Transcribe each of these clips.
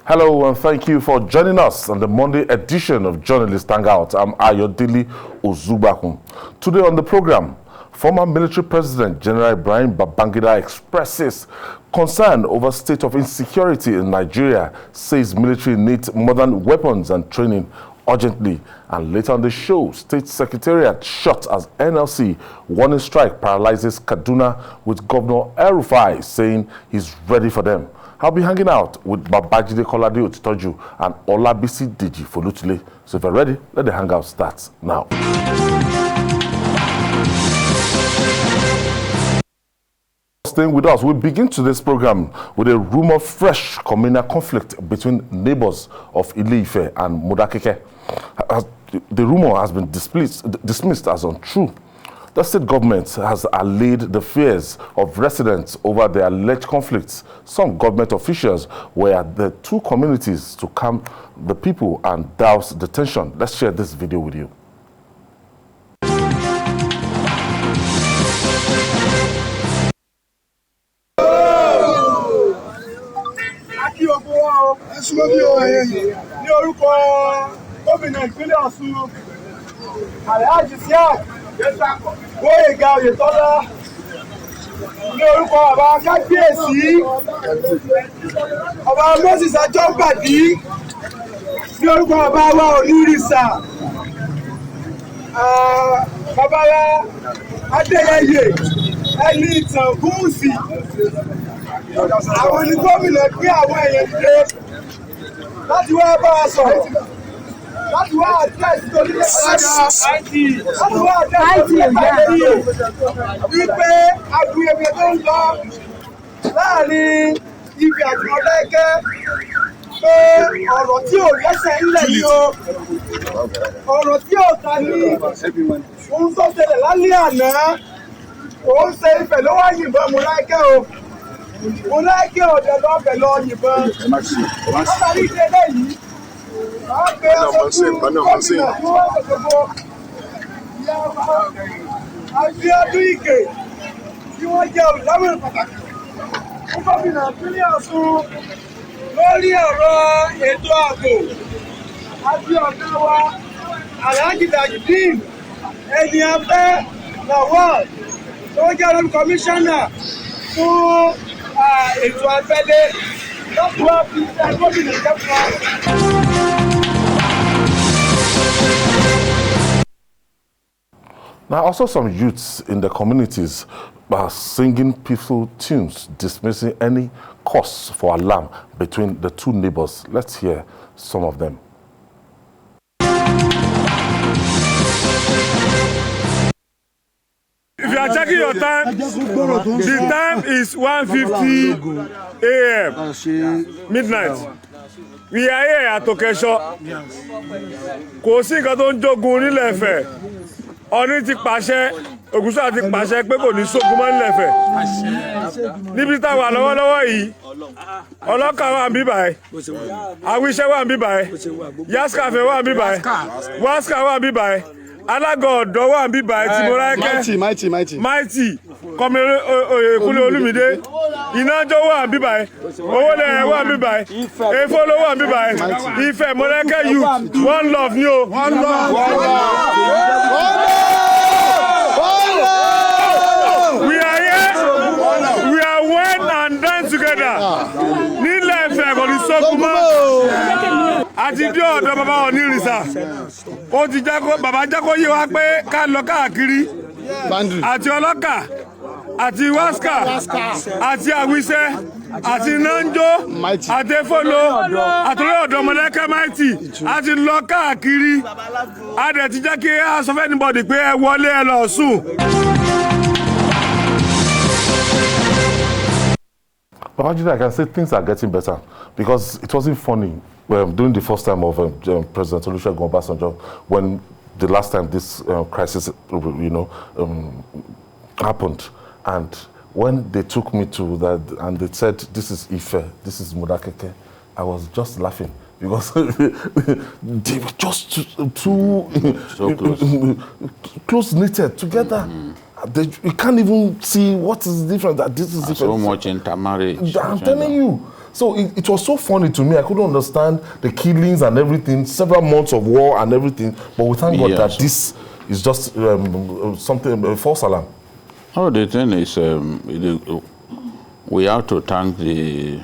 Hello and thank you for joining us on the Monday edition of Journalist Hangout. I'm Ayodele Ozubakun. Today on the program, former military president General Ibrahim Babangida expresses concern over state of insecurity in Nigeria, says military needs modern weapons and training urgently. And later on the show, State Secretariat shot as NLC warning strike paralyzes Kaduna, with Governor El-Rufai saying he's ready for them. I'll be hanging out with Babajide Kolade Otitoju and Olabisi Deji Folutile. So if you're ready, let the hangout start now. Staying with us, we begin today's program with a rumor of fresh communal conflict between neighbors of Ile-Ife and Modakeke. The rumor has been dismissed as untrue. The state government has allayed the fears of residents over the alleged conflicts. Some government officials were at the two communities to calm the people and douse the tension. Let's share this video with you. Gbóyèga Oyètọ́lá ní orúkọ ọba kábíyèsí ọba Moses Ajọ́gbàdí ní orúkọ ọba wa Onírìṣà bàbá wa Adéyẹyè ẹni ìtàn Gúúsì àwọn ní gómìnà gbé àwọn èèyàn dìde láti wá bá a sọ̀rọ̀. Láti wá àdírẹ́sì tó ní láti wá àdírẹ́sì tó ní wípé aguyẹ̀mẹ̀ tó ń lọ láàrin Ife àti Modakeke pé ọ̀rọ̀ tí ò lẹ́sẹ̀ ńlẹ̀ ni o, ọ̀rọ̀ tí ò ta ní ohun tó ṣẹlẹ̀ lálẹ́ àná, òun ṣe Ifẹ̀ ló wá yìnbọn Modakeke o, Modakeke ò dẹ̀ lọ́bẹ̀ lọ yìnbọn. Látàrí ìdílé yìí. Abiodun Ige tí wọ́n jẹ́ olùdámọ̀ràn pàtàkì fún gómìnà ìpínlẹ̀ Ọ̀ṣun lórí ọ̀rọ̀ ètò ààbò àti ọ̀gá wa Alhaji Tajudeen ẹni afẹ́ Lawal tó jẹ́ olórí kọmíṣánná fún ètò abẹ́lé lọ́pọ̀ wá fi ṣe gómìnà jẹ́fọ́. Now, also some youths in the communities are singing peaceful tunes, dismissing any cause for alarm between the two neighbors. Let's hear some of them. If you are checking your time, the time is 1:50 a.m. midnight. We are here at Okesho. Kò sí nǹkan tó ń jogun nílẹ̀ Ifẹ̀. Ọ̀ní ti pàṣẹ, Ògúnṣà ti pàṣẹ pé kò ní sógun mọ́ nílẹ̀ Ifẹ̀. Níbi tá a wà lọ́wọ́lọ́wọ́ yìí, ọlọ́kà wà níbí báyìí, Àwíṣẹ́ wà níbí báyìí, Yaskafe wà níbí báyìí, Waska wà níbí báyìí. Alága ọ̀dọ́ wà níbí báyìí tí mo rákẹ́. Mighty Communal Oyèkúnlé Olúmídé. Ìnájọ́ wà níbí báyìí. Owólẹ̀ wà níbí báyìí. Efolo wà níbí báyìí. Ifẹ̀ Modakeke youth. One love ni o. One love. We are here. We are one and done together. Nílẹ̀ Ifẹ̀ kò ní sókun mọ́. Àti dé ọ̀dọ̀ bàbá Onírìṣà. Ó ti jákó bàbá jákó yé wa pé ká lọ káàkiri. Àti ọlọ́kà, àti Waska, àti Àwíṣẹ́, àti Nanjo, àti Efolo, àti ọ̀dọ̀ Modakeke Mighty, àti lọ káàkiri. A dẹ̀ ti jẹ́ kí a sọ fẹ́ anybody pé ẹ wọlé ẹ lọ sùn. Babajide, I can say things are getting better because it wasn't funny during the first time of President Olusegun Obasanjo, when the last time this crisis, happened, and when they took me to that and they said, "This is Ife, this is Modakeke," I was just laughing because they were just too so close knitted together. You can't even see what is different. That this is different. So much intermarriage. I'm telling you. So it was so funny to me. I couldn't understand the killings and everything, several months of war and everything. But we thank God that this is just something, a false alarm. Oh, the thing is, we have to thank the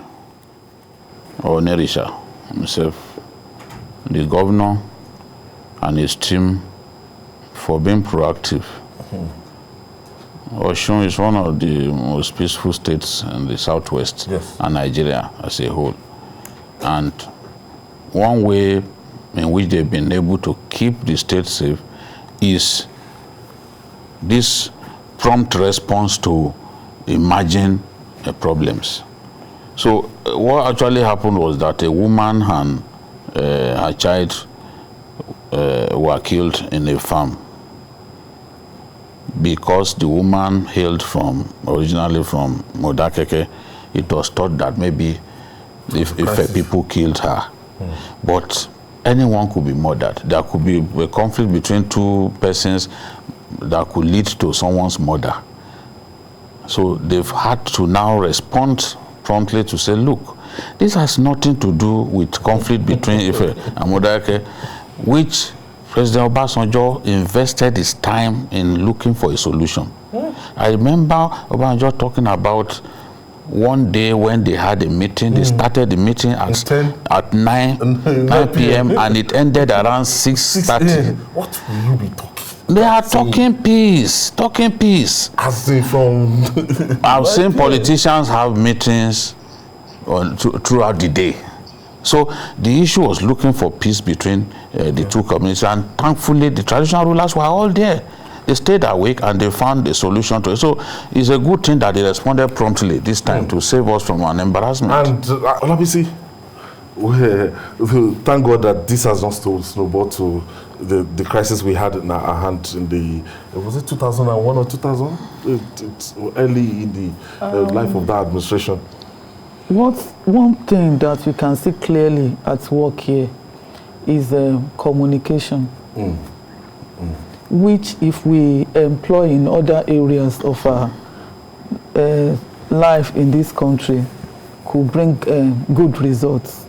Onerisha himself, the governor and his team for being proactive. Osun is one of the most peaceful states in the southwest and Nigeria as a whole. And one way in which they've been able to keep the state safe is this prompt response to emerging problems. So what actually happened was that a woman and her child were killed in a farm because the woman hailed originally from Modakeke. It was thought that maybe if people killed her. But anyone could be murdered. There could be a conflict between two persons that could lead to someone's murder. So they've had to now respond promptly to say, look, this has nothing to do with conflict between Ife and Modakeke, which President Obasanjo invested his time in looking for a solution. I remember Obasanjo talking about one day when they had a meeting. They started the meeting at 9 p.m. and it ended around 6:30. What will you be talking? They are talking peace, talking peace. As in from... I've seen politicians have meetings throughout the day. So the issue was looking for peace between the two communities, and thankfully the traditional rulers were all there. They stayed awake and they found a solution to it. So it's a good thing that they responded promptly this time to save us from an embarrassment. And Olabisi, thank God that this has not snowballed to the crisis we had in our hand in the, was it 2001 or 2000? It's early in the life of that administration. One thing that you can see clearly at work here is communication, which if we employ in other areas of our life in this country could bring good results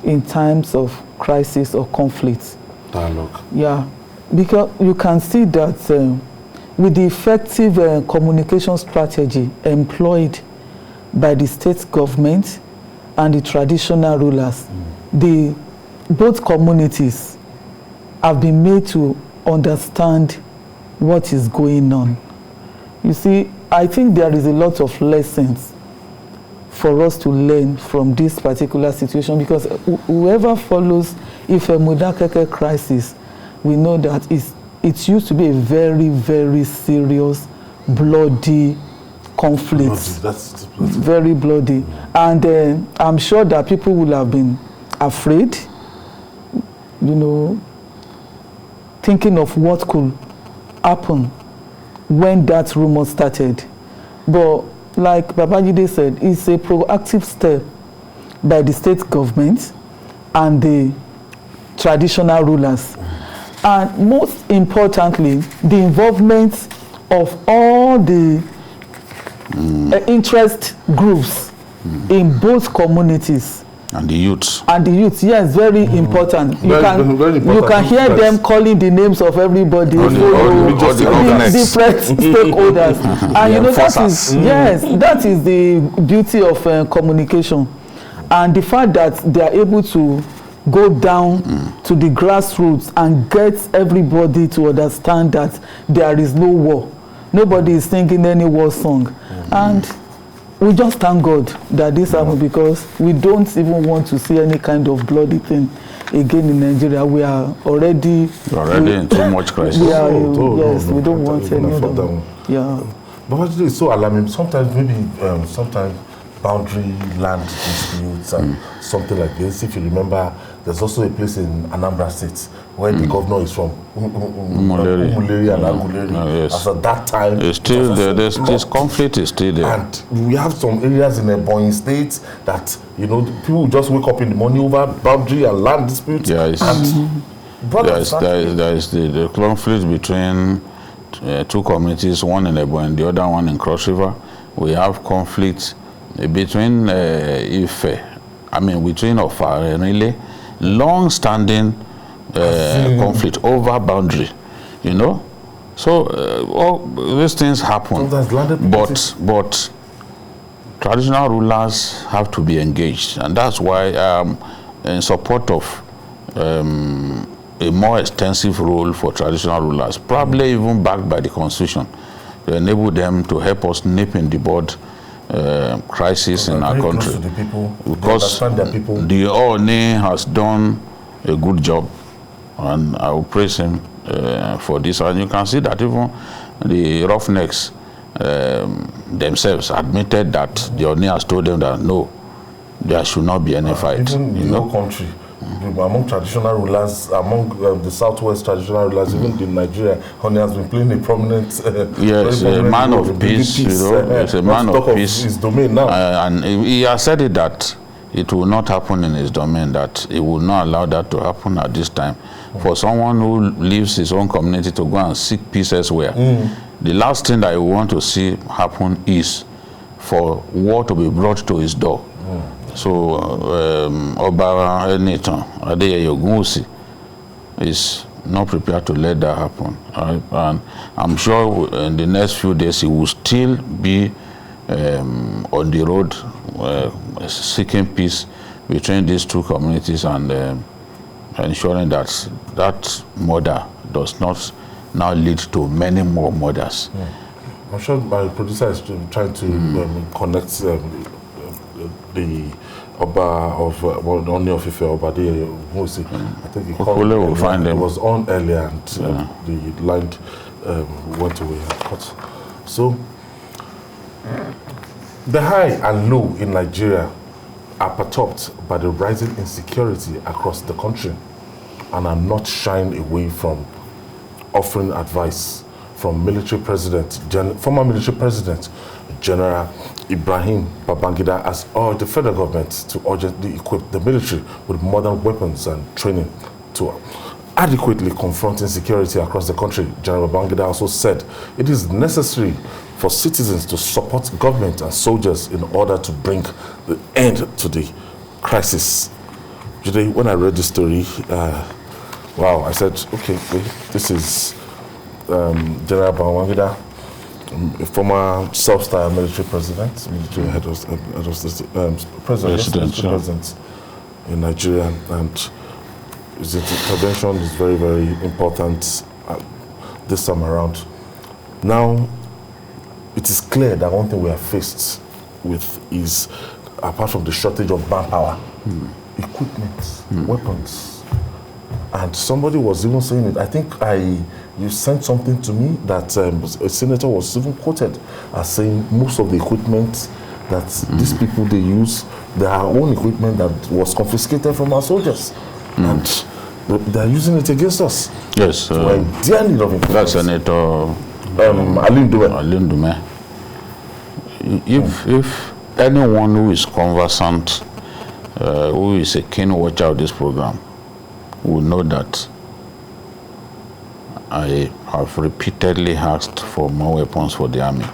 in times of crisis or conflict. Dialogue. Yeah, because you can see that with the effective communication strategy employed by the state government and the traditional rulers, both communities have been made to understand what is going on. You see, I think there is a lot of lessons for us to learn from this particular situation, because whoever follows if a Modakeke crisis, we know that it used to be a very, very serious, bloody conflict. Very bloody. And I'm sure that people will have been afraid, you know, thinking of what could happen when that rumor started. But like Babangida said, it's a proactive step by the state government and the traditional rulers. And most importantly, the involvement of all the interest groups in both communities. And the youths. And the youths, yes, very important. You Very important. can hear them calling the names of everybody, different stakeholders. And you know, that is the beauty of communication. And the fact that they are able to go down to the grassroots and get everybody to understand that there is no war. Nobody is singing any war song. And we just thank God that this happened, because we don't even want to see any kind of bloody thing again in Nigeria. We are already in too much crisis. We don't want any of them. Yeah. But what is so alarming? Sometimes sometimes boundary land disputes and something like this. If you remember, there's also a place in Anambra State where the governor is from, Umuleri and Aguleri. As at that time, it's still there. This conflict is still there. And we have some areas in Ebonyi State that, you know, people just wake up in the morning over boundary and land disputes. There is the conflict between two communities, one in Ebonyi and the other one in Cross River. We have conflict between between Ofa and Ile, long-standing conflict over boundary, you know. So all these things happen, but traditional rulers have to be engaged, and that's why I'm in support of a more extensive role for traditional rulers, probably even backed by the Constitution, to enable them to help us nip in the bud crisis in our country. Because the ONE has done a good job, and I will praise him for this. And you can see that even the Roughnecks themselves admitted that the ONE has told them that no, there should not be any fight. Even in your country, among traditional rulers, among the southwest traditional rulers, even in Nigeria, Honey has been playing a prominent yes, a man of peace, you know, it's a man of peace. His domain now. And he has said it that it will not happen in his domain, that he will not allow that to happen at this time. For someone who leaves his own community to go and seek peace elsewhere, the last thing that you want to see happen is for war to be brought to his door. So Oba Enitan Adeye Ogunwusi is not prepared to let that happen. And I'm sure in the next few days he will still be on the road seeking peace between these two communities and ensuring that that murder does not now lead to many more murders. I'm sure my producer is trying to connect the Oba of Oni of Ife, Obade Ogunwusi. I think he called will find him. It was on earlier and the line went away. So the high and low in Nigeria are perturbed by the rising insecurity across the country, and are not shying away from offering advice from former military president General Ibrahim Babangida has urged the federal government to urgently equip the military with modern weapons and training to adequately confront insecurity across the country. General Babangida also said it is necessary for citizens to support government and soldiers in order to bring the end to the crisis. Today, when I read this story, wow, I said, okay, this is General Babangida, a former self-styled military president, military head of president in Nigeria, and his intervention is very, very important this time around. Now, it is clear that one thing we are faced with is, apart from the shortage of manpower, equipment, weapons. And somebody was even saying it. I think you sent something to me that a senator was even quoted as saying most of the equipment that these people they use, their own equipment that was confiscated from our soldiers, and they are using it against us. Yes, so we're in dear need of equipment. That's Senator Alim Dume. If anyone who is conversant, who is a keen watcher of this program, will know that I have repeatedly asked for more weapons for the army.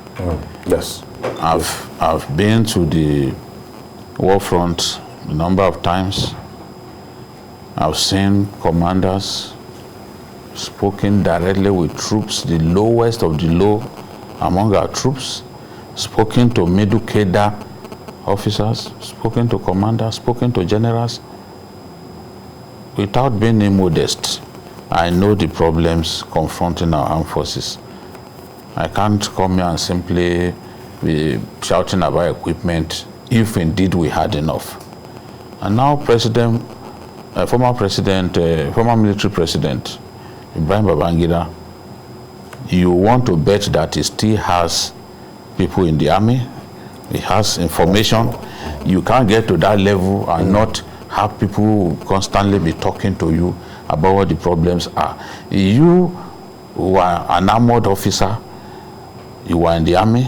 Yes. I've been to the war front a number of times. I've seen commanders spoken directly with troops, the lowest of the low among our troops, spoken to middle cadre officers, spoken to commanders, spoken to generals. Without being immodest, I know the problems confronting our armed forces. I can't come here and simply be shouting about equipment if indeed we had enough. And now former military president, Ibrahim Babangida, you want to bet that he still has people in the army, he has information. You can't get to that level and not have people constantly be talking to you about what the problems are. You were an armored officer, you were in the army,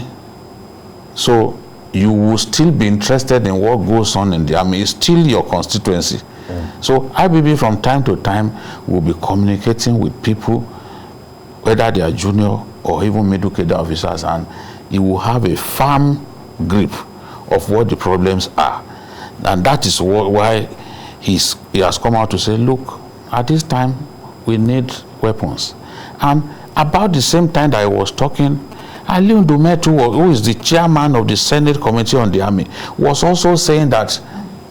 so you will still be interested in what goes on in the army. It's still your constituency. So IBB from time to time will be communicating with people, whether they are junior or even middle cadre officers, and it will have a firm grip of what the problems are. And that is why he has come out to say, look, at this time, we need weapons. And about the same time that I was talking, Aliu Ndumetu, who is the chairman of the Senate Committee on the Army, was also saying that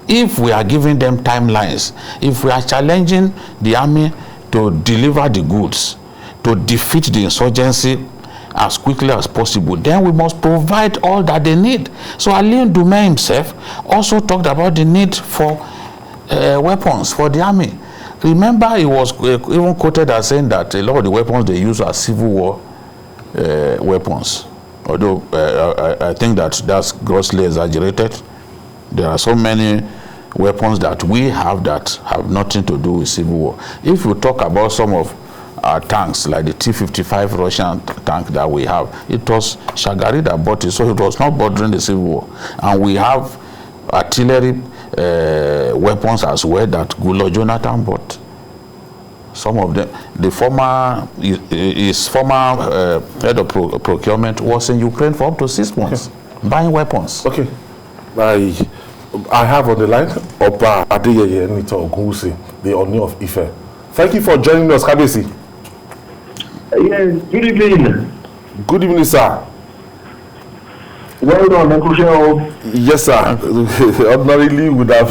if we are giving them timelines, if we are challenging the army to deliver the goods, to defeat the insurgency as quickly as possible, then we must provide all that they need. So Aliu Ndume himself also talked about the need for weapons for the army. Remember, he was even quoted as saying that a lot of the weapons they use are civil war weapons. Although I think that's grossly exaggerated. There are so many weapons that we have that have nothing to do with civil war. If you talk about some of our tanks, like the T-55 Russian tank that we have, it was Shagari that bought it, so it was not bordering the civil war. And we have artillery weapons as well that Goodluck Jonathan bought. Some of them, his former head of procurement was in Ukraine for up to 6 months, buying weapons. Okay. I have on the line Oba Adeyeye Nita Ogunwusi, the Oni of Ife. Thank you for joining us, Kabesi. Yes, good evening. Good evening, sir. Well done, Uncle Shell. Yes, sir. Ordinarily, we can't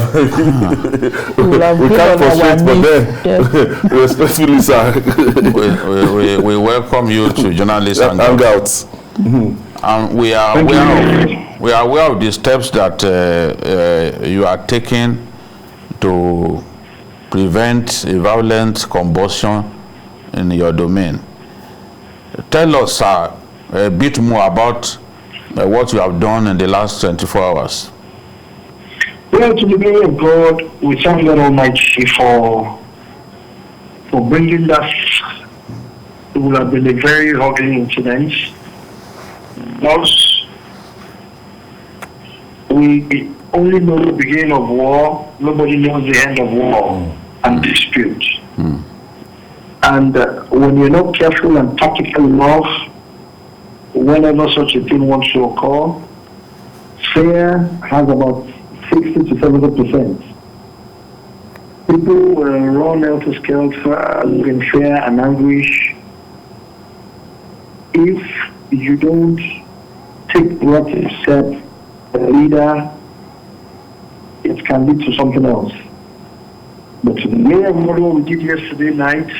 frustrate, but then, respectfully, sir. we welcome you to Journalist Hangout. And we are aware of the steps that you are taking to prevent a violent combustion in your domain. Tell us, sir, a bit more about what you have done in the last 24 hours. Well, to the glory of God, we thank God Almighty for bringing that. It would have been a very ugly incident. Because we only know the beginning of war, nobody knows the end of war and dispute. And when you're not careful and tactical enough, whenever such a thing wants to occur, fear has about 60 to 70%. People will run helter-skelter in fear and anguish. If you don't take proactive steps, a leader, it can lead to something else. But the way of what we did yesterday night,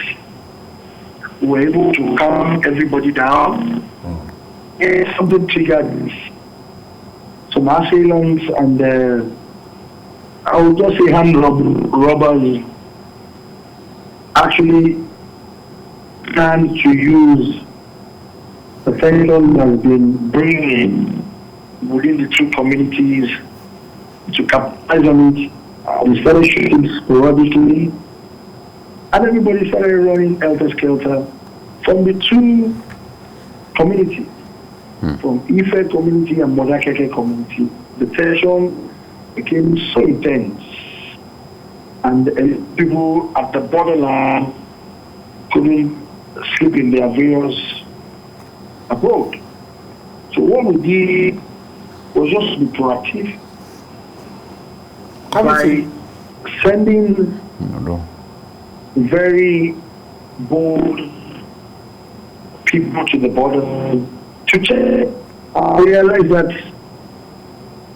we were able to calm everybody down. Something triggered this. Some assailants and I would just say hand robbers actually planned to use the tension that has been bringing within the two communities to capitalize on it. We started shooting sporadically, and everybody started running helter-skelter from the two communities, from Ife community and Modakeke community. The tension became so intense, and people at the borderline couldn't sleep in their various abode. So what we did was just to be proactive by sending very bold people to the border to check. I realized that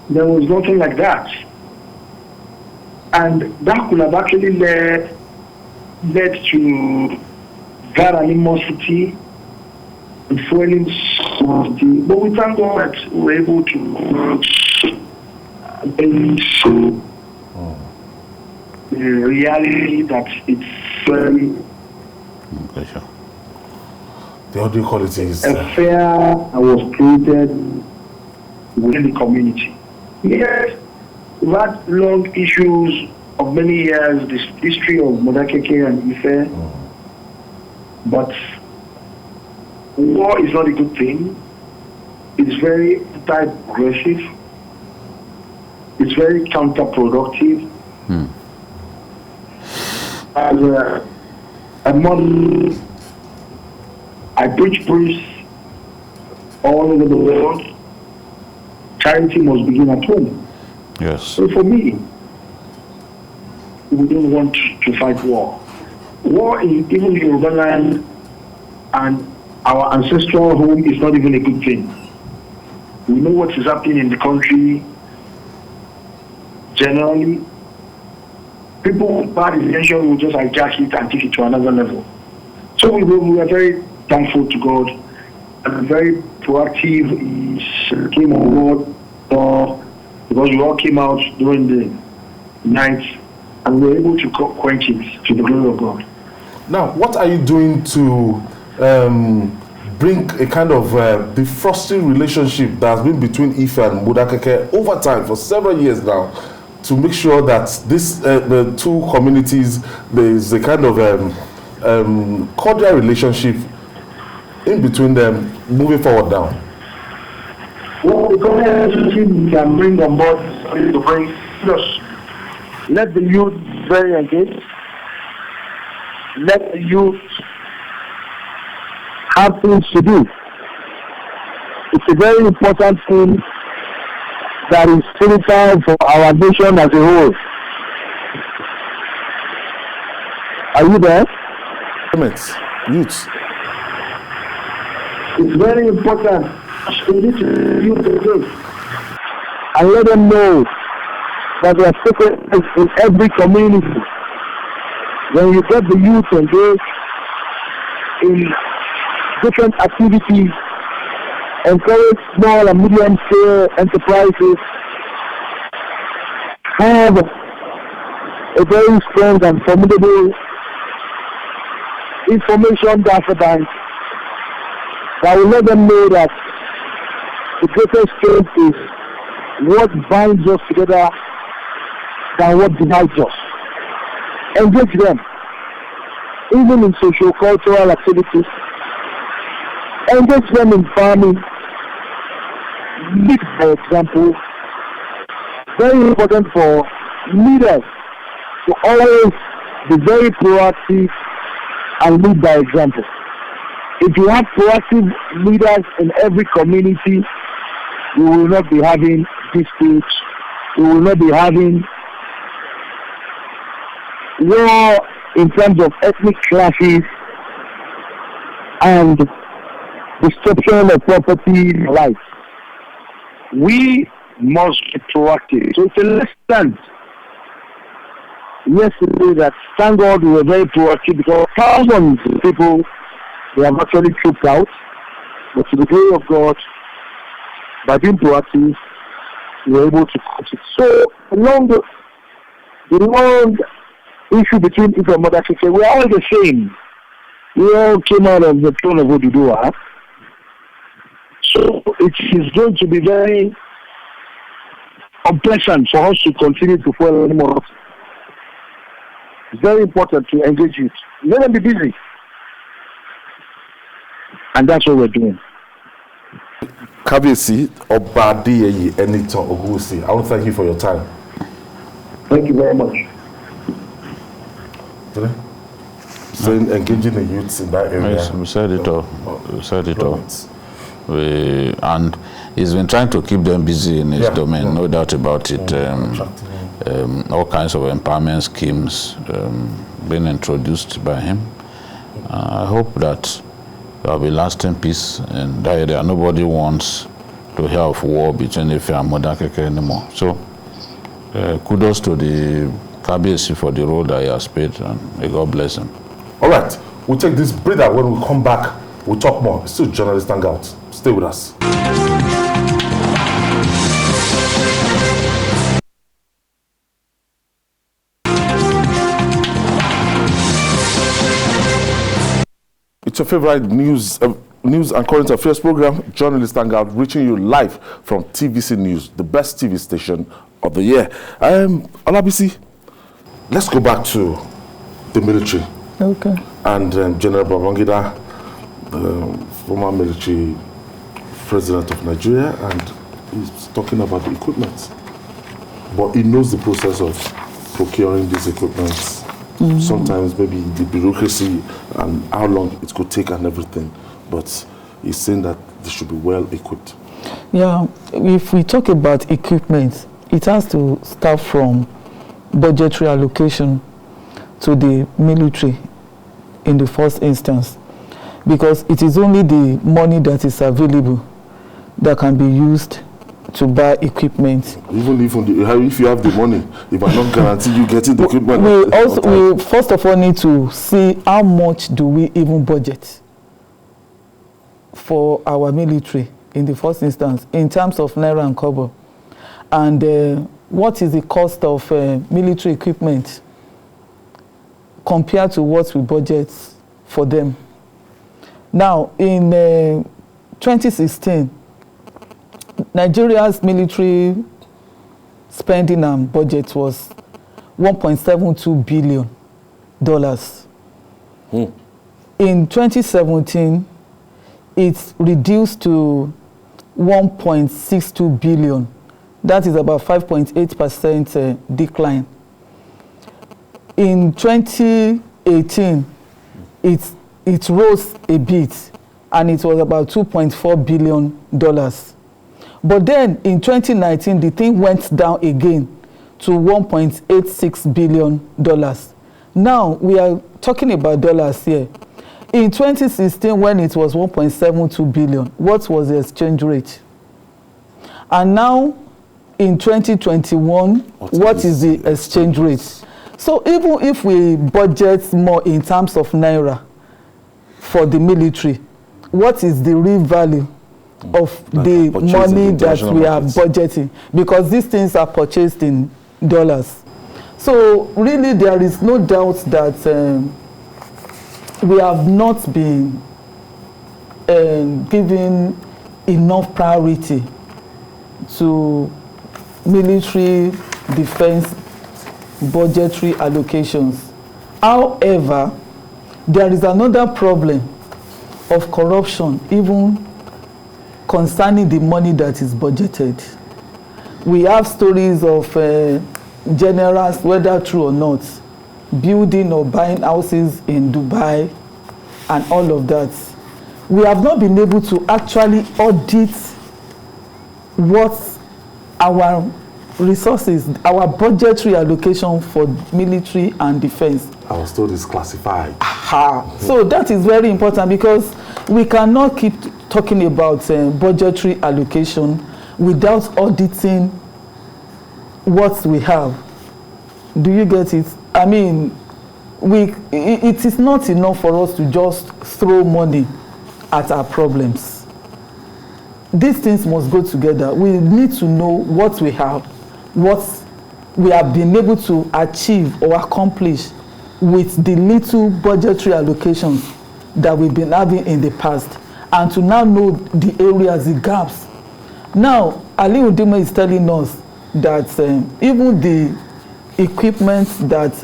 there was nothing like that, and that could have actually led to that animosity and fueling animosity. But we thank God that we were able to show the reality that it's very the audio quality is a fear that was created within the community. Yes, we've had long issues of many years, this history of Modakeke and Ife, but war is not a good thing. It's very anti-progressive. It's very counterproductive. As a model, I preach priests all over the world, charity must begin at home. Yes. So for me, we don't want to fight war. War in even Yoruba land and our ancestral home is not even a good thing. We know what is happening in the country. Generally, people with bad intention will just hijack it and take it to another level. So we are very thankful to God and very proactive. He came on board because we all came out during the night and we were able to quench it to the glory of God. Now, what are you doing to bring a kind of defrosting relationship that has been between Ife and Modakeke over time for several years now, to make sure that this the two communities, there is a kind of cordial relationship in between them moving forward now? Well, the community we can bring on board is to bring us. Let the youth very engaged. Let the youth have things to do. It's a very important thing that is critical for our nation as a whole. Are you there? Youths. It's very important. We need to use the youth and let them know that they are secret in every community. When you get the youth engaged in different activities, encourage small and medium scale enterprises, have a very strong and formidable information database that will let them know that the greatest strength is what binds us together than what divides us. Engage them, even in socio-cultural activities. Engage them in farming. Lead by example. Very important for leaders to always be very proactive and lead by example. If you have proactive leaders in every community, you will not be having disputes, you will not be having war in terms of ethnic clashes and destruction of property rights. We must be proactive. So it's a lesson yesterday that, thank God, we were very proactive because thousands of people, they have actually trooped out. But to the glory of God, by being proactive, we were able to catch it. So along the long issue between Ife and Modakeke, we are all the same. We all came out of the throne of Oduduwa. So it is going to be very unpleasant for us to continue to follow anymore. It's very important to engage it. Let them be busy. And that's what we're doing. Kabiyesi Oba Adeyeye Enitan Ogunwusi, I want to thank you for your time. Thank you very much. Saying engaging the youths in that area. Yes, we said it all. We said it all. And he's been trying to keep them busy in his domain, no doubt about it. All kinds of empowerment schemes being introduced by him. I hope that there will be lasting peace in that area. Nobody wants to hear of war between Ife and Modakeke anymore. So kudos to the Kabiyesi for the role that he has played, and may God bless him. All right, we'll take this breather. When we come back, we'll talk more. It's still Journalist Hangout. Stay with us. It's your favorite news and current affairs program, Journalist Hangout, reaching you live from TVC News, the best TV station of the year. Olabisi, let's go back to the military. Okay. And General Babangida, the former military president of Nigeria, and he's talking about the equipment. But he knows the process of procuring these equipments. Sometimes maybe the bureaucracy and how long it could take and everything. But he's saying that they should be well equipped. Yeah, if we talk about equipment, it has to start from budgetary allocation to the military in the first instance, because it is only the money that is available that can be used to buy equipment. Even if you have the money, if I'm not guaranteed you getting the equipment. We first of all need to see how much do we even budget for our military in the first instance in terms of naira and kobo, and what is the cost of military equipment compared to what we budget for them. Now, in 2016, Nigeria's military spending and budget was $1.72 billion. In 2017, it's reduced to 1.62 billion. That is about 5.8% decline. In 2018, it rose a bit, and it was about $2.4 billion. But then in 2019, the thing went down again to $1.86 billion. Now we are talking about dollars here. In 2016, when it was 1.72 billion, what was the exchange rate? And now in 2021, what is the exchange rate? So even if we budget more in terms of naira for the military, what is the real value of the money that we are budgeting? Because these things are purchased in dollars. So really there is no doubt that we have not been given enough priority to military defense budgetary allocations. However, there is another problem of corruption even concerning the money that is budgeted. We have stories of generals, whether true or not, building or buying houses in Dubai and all of that. We have not been able to actually audit what our resources, our budgetary allocation for military and defense. Our story is classified. So that is very important, because we cannot keep talking about budgetary allocation without auditing what we have. Do you get it? I mean, it is not enough for us to just throw money at our problems. These things must go together. We need to know what we have, what we have been able to achieve or accomplish with the little budgetary allocations that we've been having in the past, and to now know the areas, the gaps. Now, Ali Udime is telling us that even the equipment that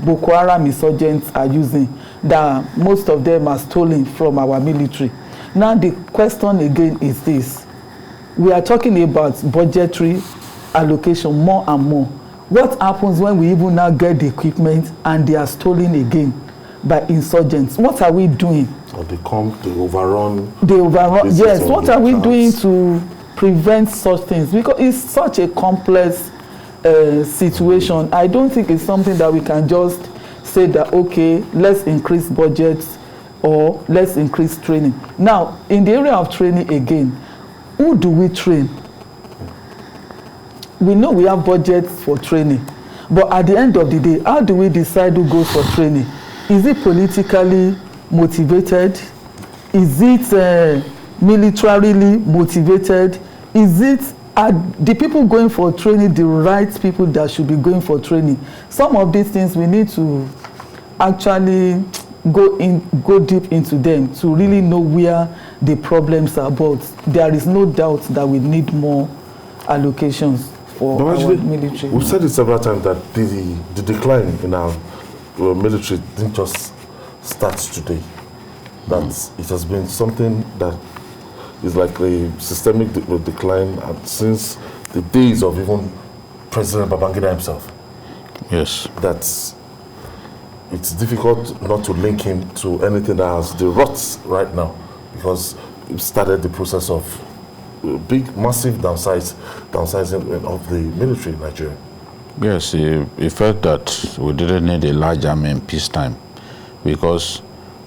Boko Haram insurgents are using, that most of them are stolen from our military. Now the question again is this: we are talking about budgetary allocation more and more. What happens when we even now get the equipment and they are stolen again by insurgents? What are we doing? Or they overrun. Yes, what are we doing to prevent such things? Because it's such a complex situation. I don't think it's something that we can just say that, okay, let's increase budgets or let's increase training. Now, in the area of training again, who do we train? We know we have budgets for training, but at the end of the day, how do we decide who goes for training? Is it politically motivated? Is it militarily motivated? Is it, are the people going for training the right people that should be going for training? Some of these things we need to actually go deep into them to really know where the problems are. But there is no doubt that we need more allocations for our military. We've said it several times that the decline in our military didn't just start today. That it has been something that is like a systemic decline since the days of even President Babangida himself. Yes. That's, it's difficult not to link him to anything that has the roots right now, because it started the process of big, massive downsizing of the military in Nigeria. Yes, he felt that we didn't need a large army in peacetime because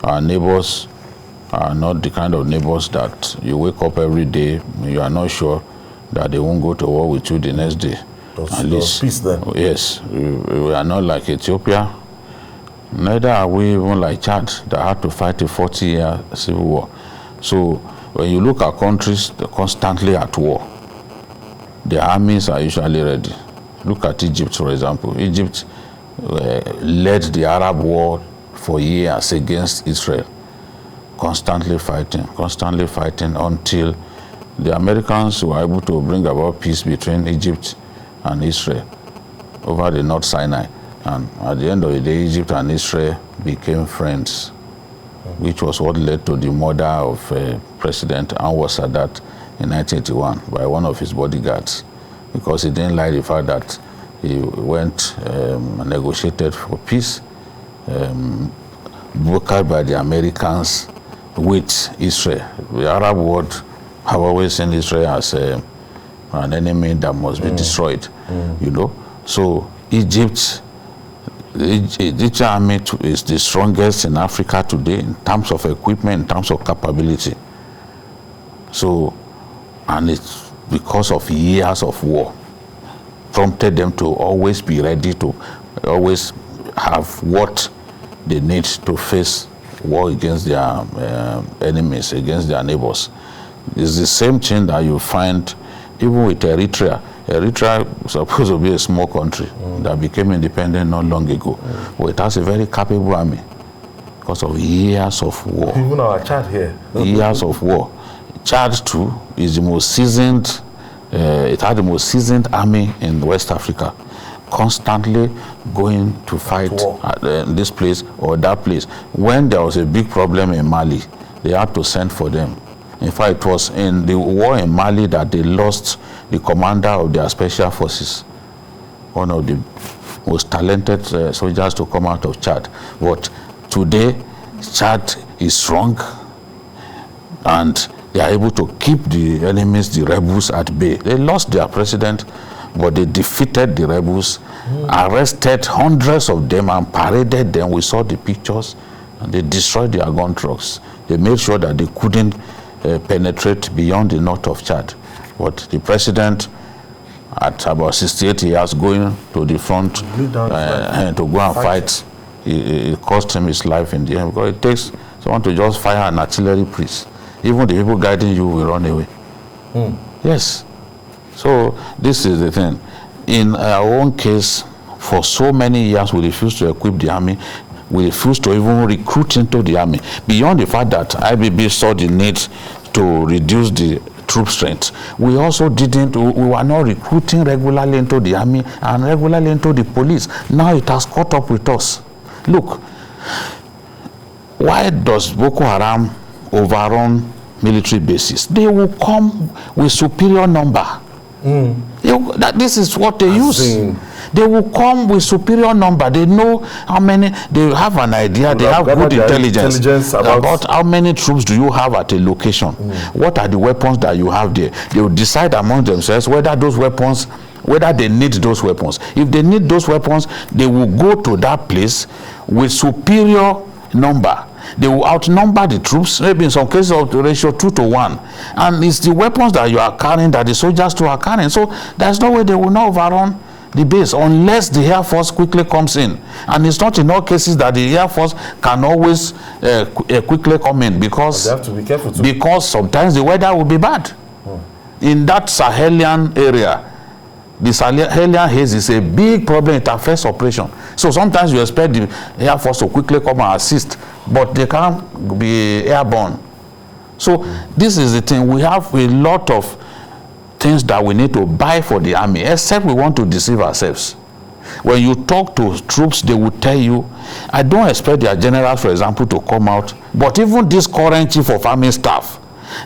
our neighbors are not the kind of neighbors that you wake up every day, you are not sure that they won't go to war with you the next day. At least peace then. Yes, we are not like Ethiopia. Neither are we even like Chad that had to fight a 40-year civil war. So when you look at countries that are constantly at war, their armies are usually ready. Look at Egypt, for example. Egypt led the Arab war for years against Israel, constantly fighting until the Americans were able to bring about peace between Egypt and Israel over the North Sinai. And at the end of the day, Egypt and Israel became friends, which was what led to the murder of President Anwar Sadat in 1981 by one of his bodyguards, because he didn't like the fact that he went and negotiated for peace, brokered by the Americans with Israel. The Arab world have always seen Israel as an enemy that must be destroyed, you know. So the Egyptian army is the strongest in Africa today in terms of equipment, in terms of capability. So, and it's because of years of war, prompted them to always be ready to always have what they need to face war against their enemies, against their neighbors. It's the same thing that you find even with Eritrea. Eritrea was supposed to be a small country that became independent not long ago. But it has a very capable army because of years of war. Even our Chad here. Years of war. Chad too is the most seasoned, it had the most seasoned army in West Africa, constantly going to fight at this place or that place. When there was a big problem in Mali, they had to send for them. In fact, it was in the war in Mali that they lost the commander of their special forces, one of the most talented soldiers to come out of Chad. But today, Chad is strong, and they are able to keep the enemies, the rebels, at bay. They lost their president, but they defeated the rebels, arrested hundreds of them and paraded them. We saw the pictures, and they destroyed their gun trucks. They made sure that they couldn't penetrate beyond the north of Chad. But the president, at about 68 years, going to the front to go and fight, it cost him his life in the end, because it takes someone to just fire an artillery priest. Even the people guiding you will run away. Yes. So this is the thing. In our own case, for so many years, we refused to equip the army. We refused to even recruit into the army. Beyond the fact that IBB saw the need to reduce the troop strength, we also we were not recruiting regularly into the army and regularly into the police. Now it has caught up with us. Look, why does Boko Haram overrun military bases? They will come with superior number. This is what they use. They will come with superior number. They know how many, they have an idea, they have good intelligence about how many troops do you have at a location. What are the weapons that you have there? They will decide among themselves whether those weapons, whether they need those weapons. If they need those weapons, they will go to that place with superior number. They will outnumber the troops, maybe in some cases of the ratio 2 to 1. And it's the weapons that you are carrying that the soldiers too are carrying. So there's no way they will not overrun the base unless the Air Force quickly comes in. And it's not in all cases that the Air Force can always quickly come in, because they have to be careful too. Because sometimes the weather will be bad. In that Sahelian area, the Sahelian haze is a big problem. It affects operation. So sometimes you expect the Air Force to quickly come and assist, but they can't be airborne. So this is the thing. We have a lot of things that we need to buy for the army, except we want to deceive ourselves. When you talk to troops, they will tell you, I don't expect their generals, for example, to come out, but even this current chief of army staff,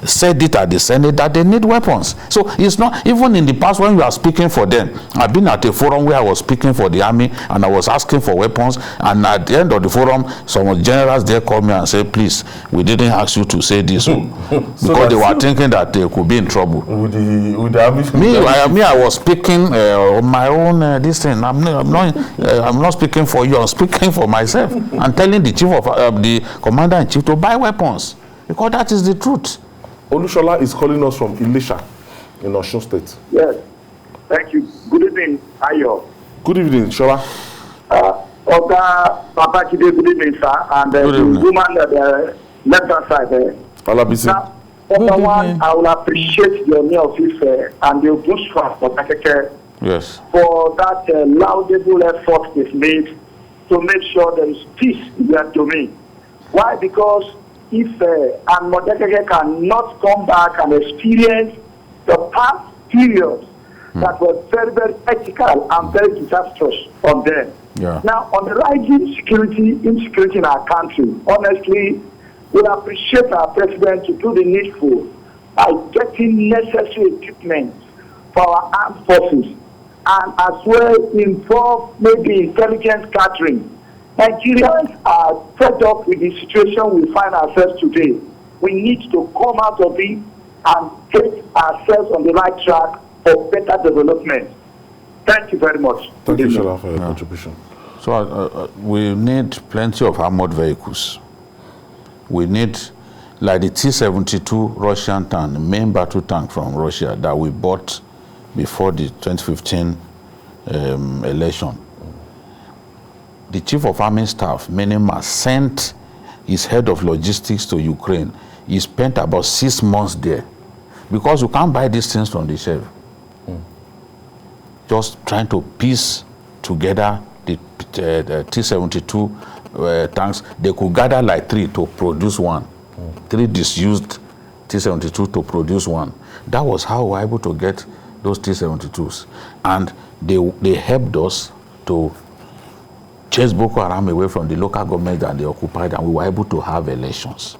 said it at the Senate that they need weapons. So it's not, even in the past when we are speaking for them, I've been at a forum where I was speaking for the army and I was asking for weapons, and at the end of the forum, some generals there called me and said, please, we didn't ask you to say this, because they were thinking that they could be in trouble. With the army? I was speaking on my own this thing. I'm not speaking for you, I'm speaking for myself. I'm telling the chief of the commander-in-chief to buy weapons, because that is the truth. Olushola is calling us from Ilesha in Osun State. Yes, thank you. Good evening, Ayo. Good evening, Shola. Oga Babangida, good evening, sir. And the woman at the left-hand side there. Now, number one, I will appreciate the Oni of Ife and the Ogun for Kakeke. Yes. For that laudable effort they've made to make sure there is peace in their domain. Why? Because if and Modekeke cannot come back and experience the past periods that were very, very ethical and very disastrous on them. Yeah. Now, on the rising insecurity in our country, honestly, we appreciate our president to do the needful by getting necessary equipment for our armed forces, and as well involve maybe intelligence gathering. Nigerians are fed up with the situation we find ourselves today. We need to come out of it and get ourselves on the right track for better development. Thank you very much. Thank you, Shola, for your contribution. So we need plenty of armored vehicles. We need, like the T-72 Russian tank, the main battle tank from Russia that we bought before the 2015 election. The chief of army staff, Menema, sent his head of logistics to Ukraine. He spent about 6 months there, because you can't buy these things from the shelf. Just trying to piece together the T-72 tanks. They could gather like 3 to produce one. 3 disused T-72 to produce one. That was how we were able to get those T-72s. And they helped us to chase Boko Haram away from the local government that they occupied, and we were able to have elections.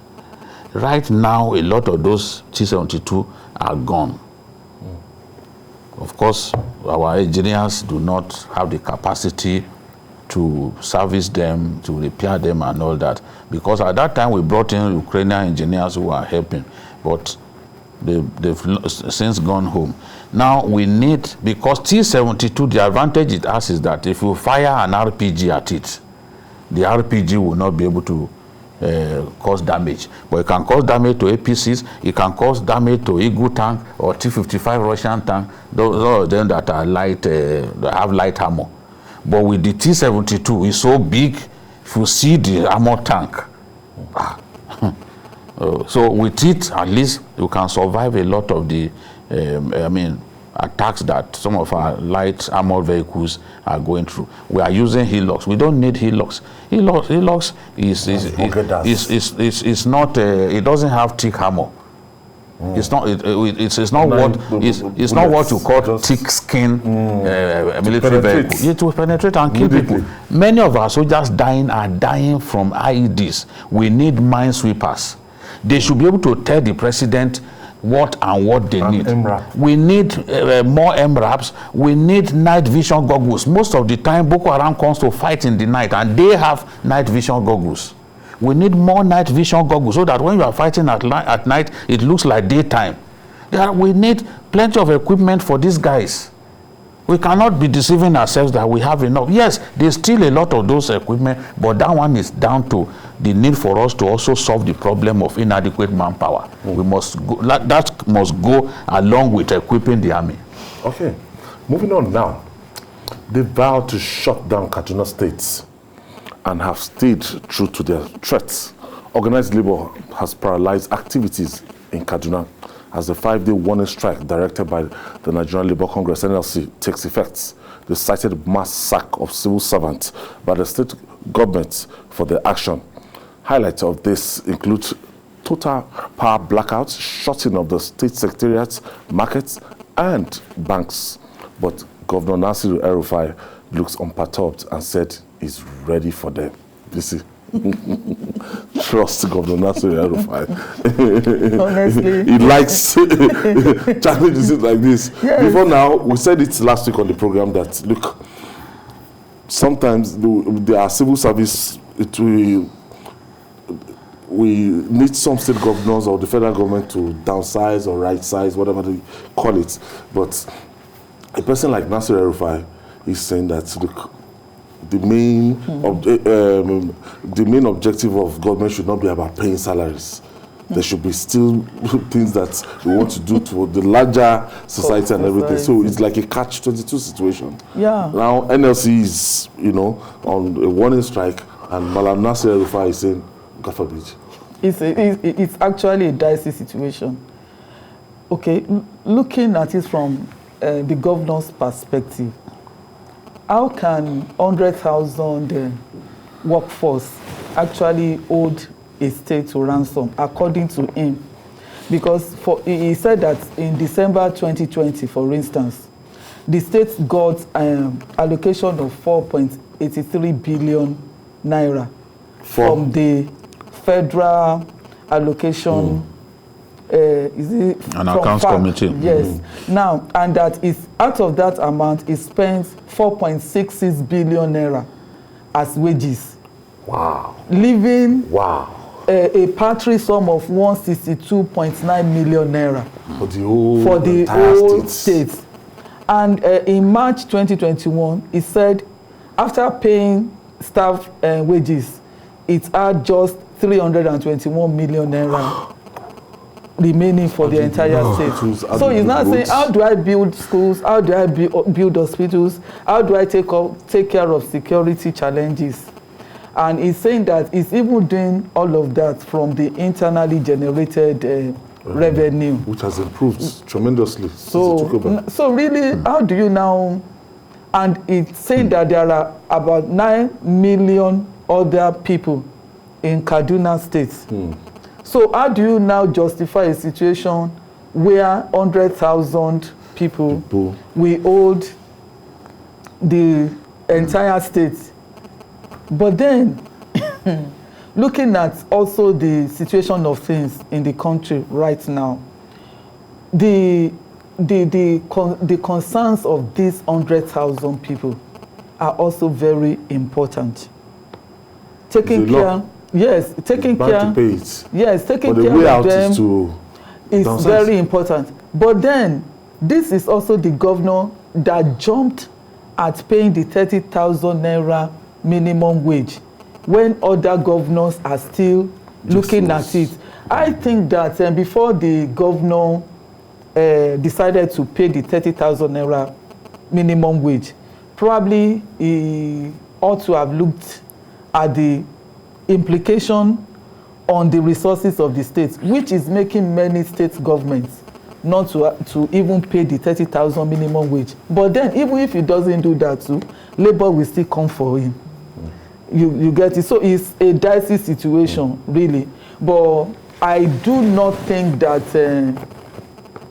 Right now, a lot of those T-72 are gone. Of course, our engineers do not have the capacity to service them, to repair them and all that, because at that time we brought in Ukrainian engineers who are helping, but they've since gone home. Now we need, because T-72, the advantage it has is that if you fire an RPG at it, the RPG will not be able to cause damage. But it can cause damage to APCs, it can cause damage to Eagle tank or T-55 Russian tank, those of them that are light, that have light armor. But with the T-72, it's so big, if you see the armor tank, so with it, at least you can survive a lot of the, attacks that some of our light armored vehicles are going through. We are using Hilux. We don't need Hilux. Hilux is not. It doesn't have thick armor. It's not. It's not what you call thick skin military vehicle. It will penetrate and kill people. Many of our soldiers are dying from IEDs. We need minesweepers. They should be able to tell the president what they need. We need more MRAPs. We need night vision goggles. Most of the time, Boko Haram comes to fight in the night, and they have night vision goggles. We need more night vision goggles so that when you are fighting at night, it looks like daytime. We need plenty of equipment for these guys. We cannot be deceiving ourselves that we have enough. Yes, there's still a lot of those equipment, but that one is down to the need for us to also solve the problem of inadequate manpower. We must go, that must go along with equipping the army. Okay, moving on now. They vowed to shut down Kaduna State and have stayed true to their threats. Organized labor has paralyzed activities in Kaduna as the 5-day warning strike directed by the Nigerian Labour Congress, NLC, takes effect. They cited mass sack of civil servants by the state government for their action. Highlights of this include total power blackouts, shutting of the state secretariats, markets, and banks. But Governor Nasiru El-Rufai looks unperturbed and said he's ready for them. This is Trust Governor Nasir El-Rufai. Honestly. He likes challenges it like this. Yes. Before now, we said it last week on the program that, look, sometimes there are civil service, we need some state governors or the federal government to downsize or right size, whatever they call it. But a person like Nasir El-Rufai is saying that, look, the main objective of government should not be about paying salaries. There should be still things that we want to do to the larger society and everything. So it's like a catch-22 situation. Yeah. Now NLC is, on a warning strike, and Malam Nasir El-Rufai is saying, God forbid. It's actually a dicey situation. Okay, looking at it from the governor's perspective, how can 100,000 workforce actually hold a state to ransom, according to him? Because he said that in December 2020, for instance, the state got allocation of 4.83 billion naira from the federal allocation. Is it an accounts committee? Yes. Now, and that is out of that amount, he spent 4.66 billion naira as wages. Wow. Leaving a paltry sum of 162.9 million naira for the whole state. And in March 2021, he said after paying staff wages, it had just 321 million naira remaining for the entire state. So he's not saying, how do I build schools? How do I build hospitals? How do I take care of security challenges? And he's saying that he's even doing all of that from the internally generated revenue, which has improved tremendously. So really, how do you now? And it's saying that there are about 9 million other people in Kaduna State. So how do you now justify a situation where 100,000 people will hold the entire state? But then, looking at also the situation of things in the country right now, the concerns of these 100,000 people are also very important. Taking care. Yes, taking care. To pay it. Yes, taking but the care way of out them is very important. But then, this is also the governor that jumped at paying the 30,000 naira minimum wage when other governors are still looking at it. I think that before the governor decided to pay the 30,000 naira minimum wage, probably he ought to have looked at the implication on the resources of the state, which is making many state governments not to even pay the 30,000 minimum wage. But then, even if he doesn't do that too, Labour will still come for him. You get it? So it's a dicey situation, really. But I do not think that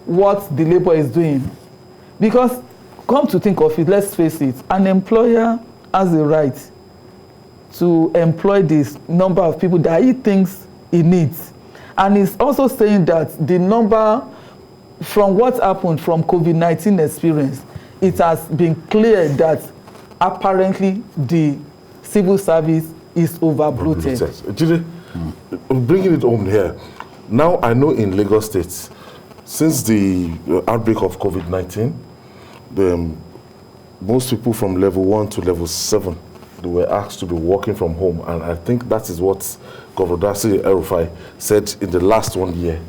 what the Labour is doing, because come to think of it, let's face it, an employer has the right to employ this number of people that he thinks he needs. And he's also saying that the number, from what happened from COVID-19 experience, it has been clear that apparently the civil service is overbloated. Bringing it home here, now I know in Lagos State, since the outbreak of COVID-19, most people from level 1 to level 7, they were asked to be working from home, and I think that is what Governor Nasir El-Rufai said in the last 1 year.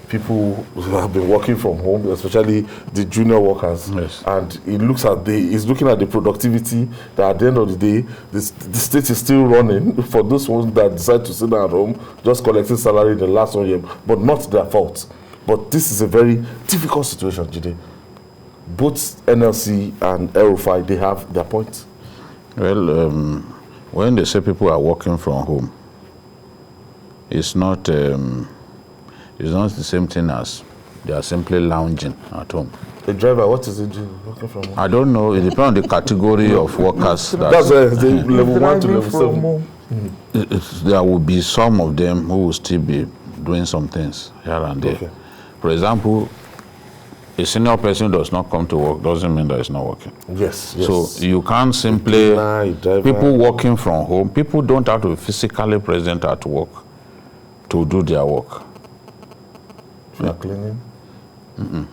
People who have been working from home, especially the junior workers, and he's looking at the productivity that at the end of the day, the state is still running for those ones that decide to sit down at home, just collecting salary in the last 1 year, but not their fault. But this is a very difficult situation, Jide. Both NLC and El-Rufai, they have their points. Well, when they say people are working from home, it's not the same thing as they are simply lounging at home. A driver, what is it working from home? I don't know. It depends on the category of workers. That's why they level 1 to level 7. there will be some of them who will still be doing some things here and there. Okay. For example, a senior person does not come to work doesn't mean that it's not working. Yes. So you can't simply, people working from home, people don't have to be physically present at work to do their work. You are cleaning?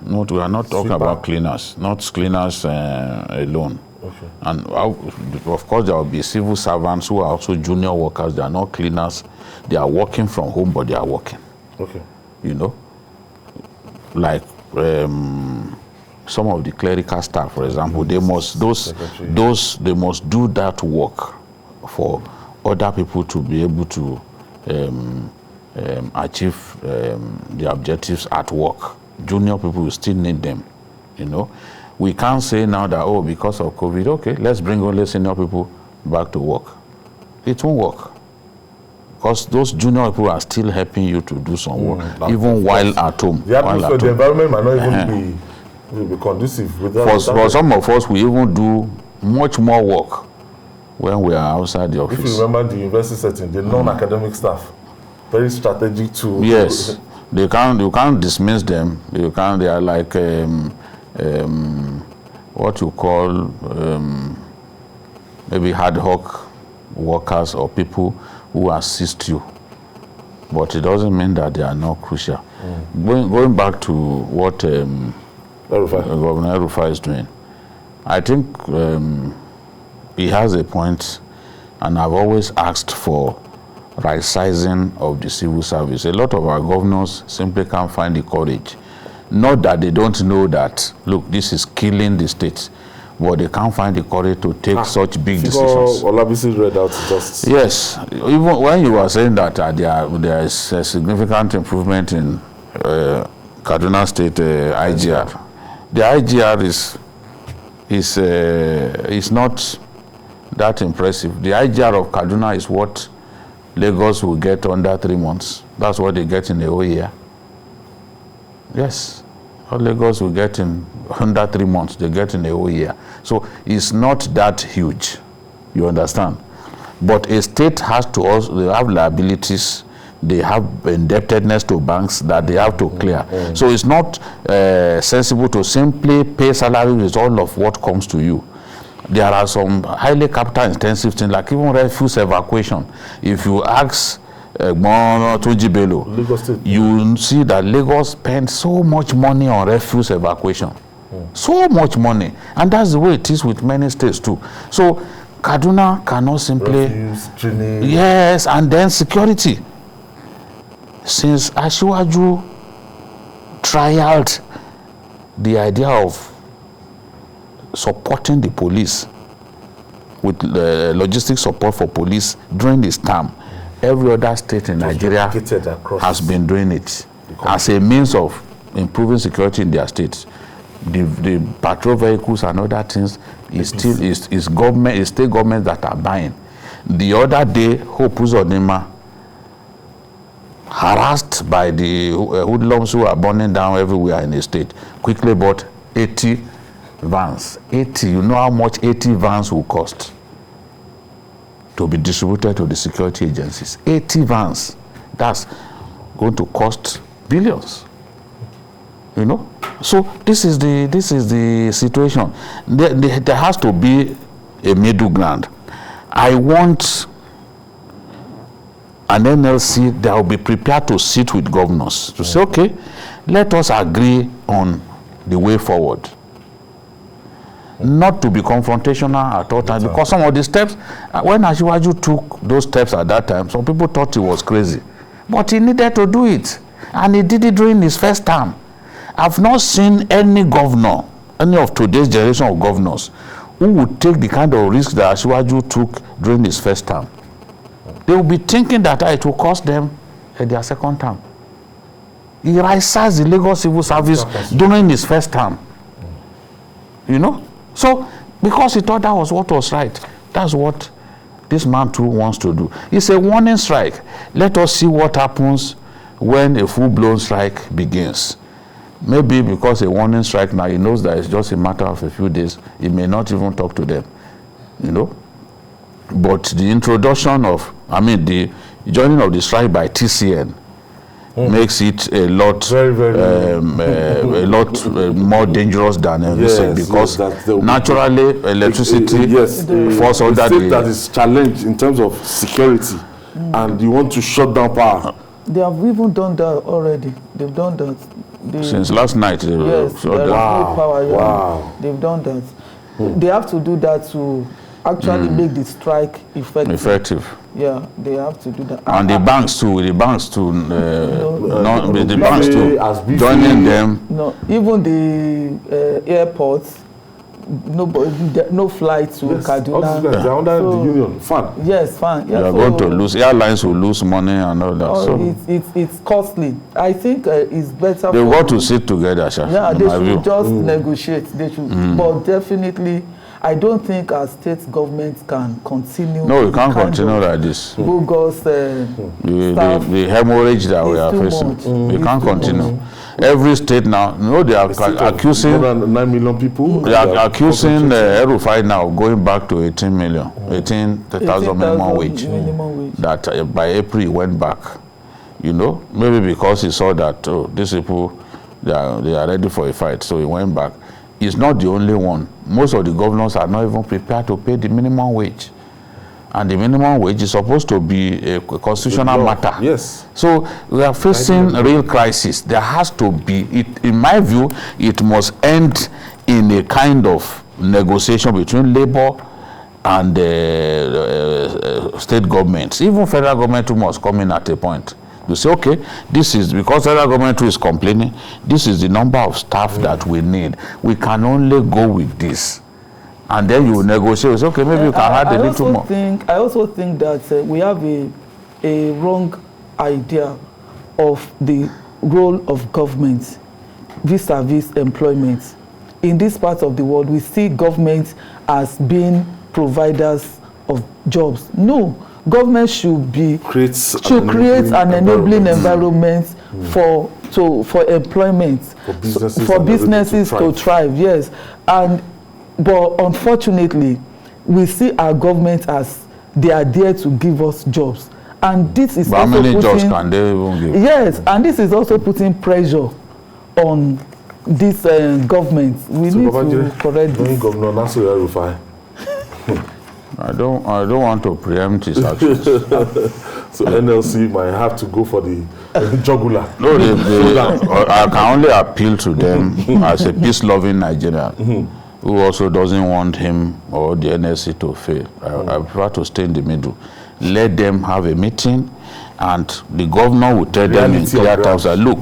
No, we are not talking about cleaners, not cleaners alone. Okay. And of course, there will be civil servants who are also junior workers. They are not cleaners. They are working from home, but they are working. Okay. You know, like some of the clerical staff, for example, they must they must do that work for other people to be able to achieve the objectives at work. Junior people will still need them, you know. We can't say now that, oh, because of COVID, okay, let's bring only senior people back to work. It won't work. Because those junior people are still helping you to do some work, even while at home. The environment might not even be conducive with that. For some of us, we even do much more work when we are outside the office. If you remember the university setting, the non-academic staff, very strategic to... Yes. You can't dismiss them. They are like what you call maybe ad hoc workers or people who assist you, but it doesn't mean that they are not crucial. Going back to what Governor El-Rufai is doing, I think he has a point, and I've always asked for right sizing of the civil service. A lot of our governors simply can't find the courage. Not that they don't know that, look, this is killing the state, but they can't find the courage to take such big decisions. Olabisi read out just... Yes, even when you were saying that there is a significant improvement in Kaduna State IGR, the IGR is not that impressive. The IGR of Kaduna is what Lagos will get under 3 months. That's what they get in a whole year. Yes, what Lagos will get in under 3 months, they get in a whole year. So it's not that huge, you understand? But a state has to also, they have liabilities, they have indebtedness to banks that they have to clear. So it's not sensible to simply pay salary with all of what comes to you. There are some highly capital intensive things, like even refuse evacuation. If you ask Tunji Bello, you see that Lagos spends so much money on refuse evacuation. So much money. And that's the way it is with many states too. So Kaduna cannot simply... Refuse, training. Yes, and then security. Since Asiwaju trialed the idea of supporting the police with logistic support for police during this term, every other state in Nigeria has been doing it as a means of improving security in their states. The patrol vehicles and other things is still is government, is state governments that are buying. The other day, Hope Uzodinma, harassed by the hoodlums who are burning down everywhere in the state, quickly bought 80 vans. 80, you know how much 80 vans will cost to be distributed to the security agencies? 80 vans. That's going to cost billions. You know? So this is the situation. There has to be a middle ground. I want an NLC that will be prepared to sit with governors to say, okay, let us agree on the way forward. Not to be confrontational at all times, because some of the steps, when Asiwaju took those steps at that time, some people thought he was crazy. But he needed to do it. And he did it during his first term. I've not seen any governor, any of today's generation of governors, who would take the kind of risk that Asiwaju took during his first term. They will be thinking that it will cost them their second term. He right-sized the Lagos civil service during his first term. You know? So, because he thought that was what was right, that's what this man too wants to do. It's a warning strike. Let us see what happens when a full-blown strike begins. Maybe because a warning strike now, he knows that it's just a matter of a few days, he may not even talk to them, you know. But the introduction of, the joining of the strike by TCN makes it a lot, a lot more dangerous than everything, because naturally electricity falls under the state that is challenged in terms of security, and you want to shut down power. They have even done that already. They've done that. Since last night, yes, there is no power. Wow. They've done that. They have to do that to actually make the strike effective. Yeah, they have to do that. And the banks too. The banks too. Joining them. No, even the airports. No flight to Kaduna. They're under the union. Fun. Yes, fun. They are going to lose. Airlines will lose money and all that. So it's costly. I think it's better. They want to sit together, Sha. Yeah, they should just negotiate. They should, but definitely, I don't think our state government can continue. No, we can't continue like this. Bogus the hemorrhage that we are facing. We can't continue. Every state now, they are accusing more than 9 million people. They are accusing Erufai now going back to 18,000 minimum wage. That by April he went back. Maybe because he saw that these people they are ready for a fight, so he went back. He's not the only one. Most of the governors are not even prepared to pay the minimum wage. And the minimum wage is supposed to be a constitutional matter. Yes. So we are facing a real crisis. There has to be, in my view, it must end in a kind of negotiation between labor and state governments. Even federal government must come in at a point. You say, okay, this is because federal government is complaining, this is the number of staff that we need. We can only go with this. And then you negotiate. Say, okay, maybe you can add a little more. I also think that we have a wrong idea of the role of government vis-a-vis employment. In this part of the world, we see government as being providers of jobs. No. Government should create an enabling environment for employment, for businesses to thrive. Yes, but unfortunately, we see our government as they are there to give us jobs, and this is how many jobs can they even give? Yes, and this is also putting pressure on this government. We need to correct this. Governor Nasir El-Rufai. I don't want to preempt his actions. So NLC might have to go for the jugular. No, I can only appeal to them as a peace-loving Nigerian who also doesn't want him or the NLC to fail. I prefer to stay in the middle. Let them have a meeting, and the governor will tell them in clear terms that, look,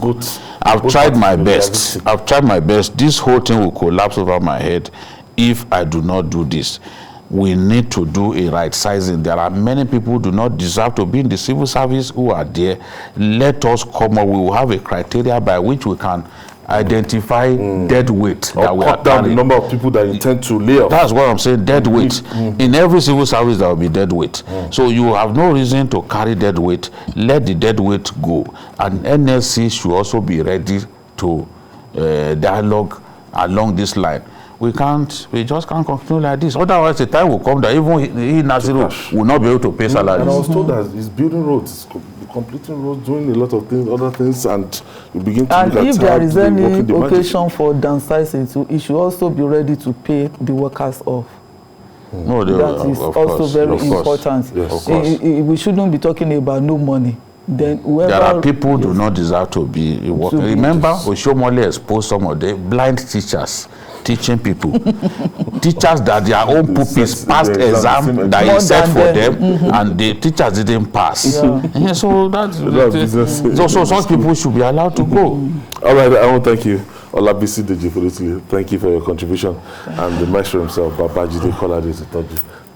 I've tried my best. I've tried my best. This whole thing will collapse over my head if I do not do this. We need to do a right sizing. There are many people who do not deserve to be in the civil service who are there. Let us come up. We will have a criteria by which we can identify dead weight that we are down the number of people that intend to lay off. That's what I'm saying, dead weight. In every civil service, there will be dead weight. So you have no reason to carry dead weight. Let the dead weight go. And NLC should also be ready to dialogue along this line. We just can't continue like this. Otherwise, the time will come that even he Nasiru will not be able to pay salaries. And I was told that he's building roads, completing roads, doing a lot of things, other things, and you begin to look at if there is any occasion for downsizing, he should also be ready to pay the workers off. No, that is also very important. Yes. We shouldn't be talking about no money. Then there are people who do not deserve to be working. Remember, Oshomole exposed some of the blind teachers teaching people. Teachers that their own pupils passed exam that he set for them, and the teachers didn't pass. Yeah. So so some people should be allowed to go. All right, I want to thank you, Olabisi Deji. Thank you for your contribution, and the maestro himself, Babajide Kolade.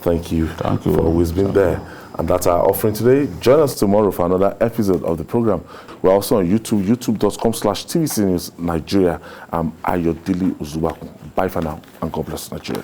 Thank you for always being there. And that's our offering today. Join us tomorrow for another episode of the program. We're also on YouTube, youtube.com/TVC News Nigeria. I'm Ayodele Uzubaku. Bye for now, and God bless Nigeria.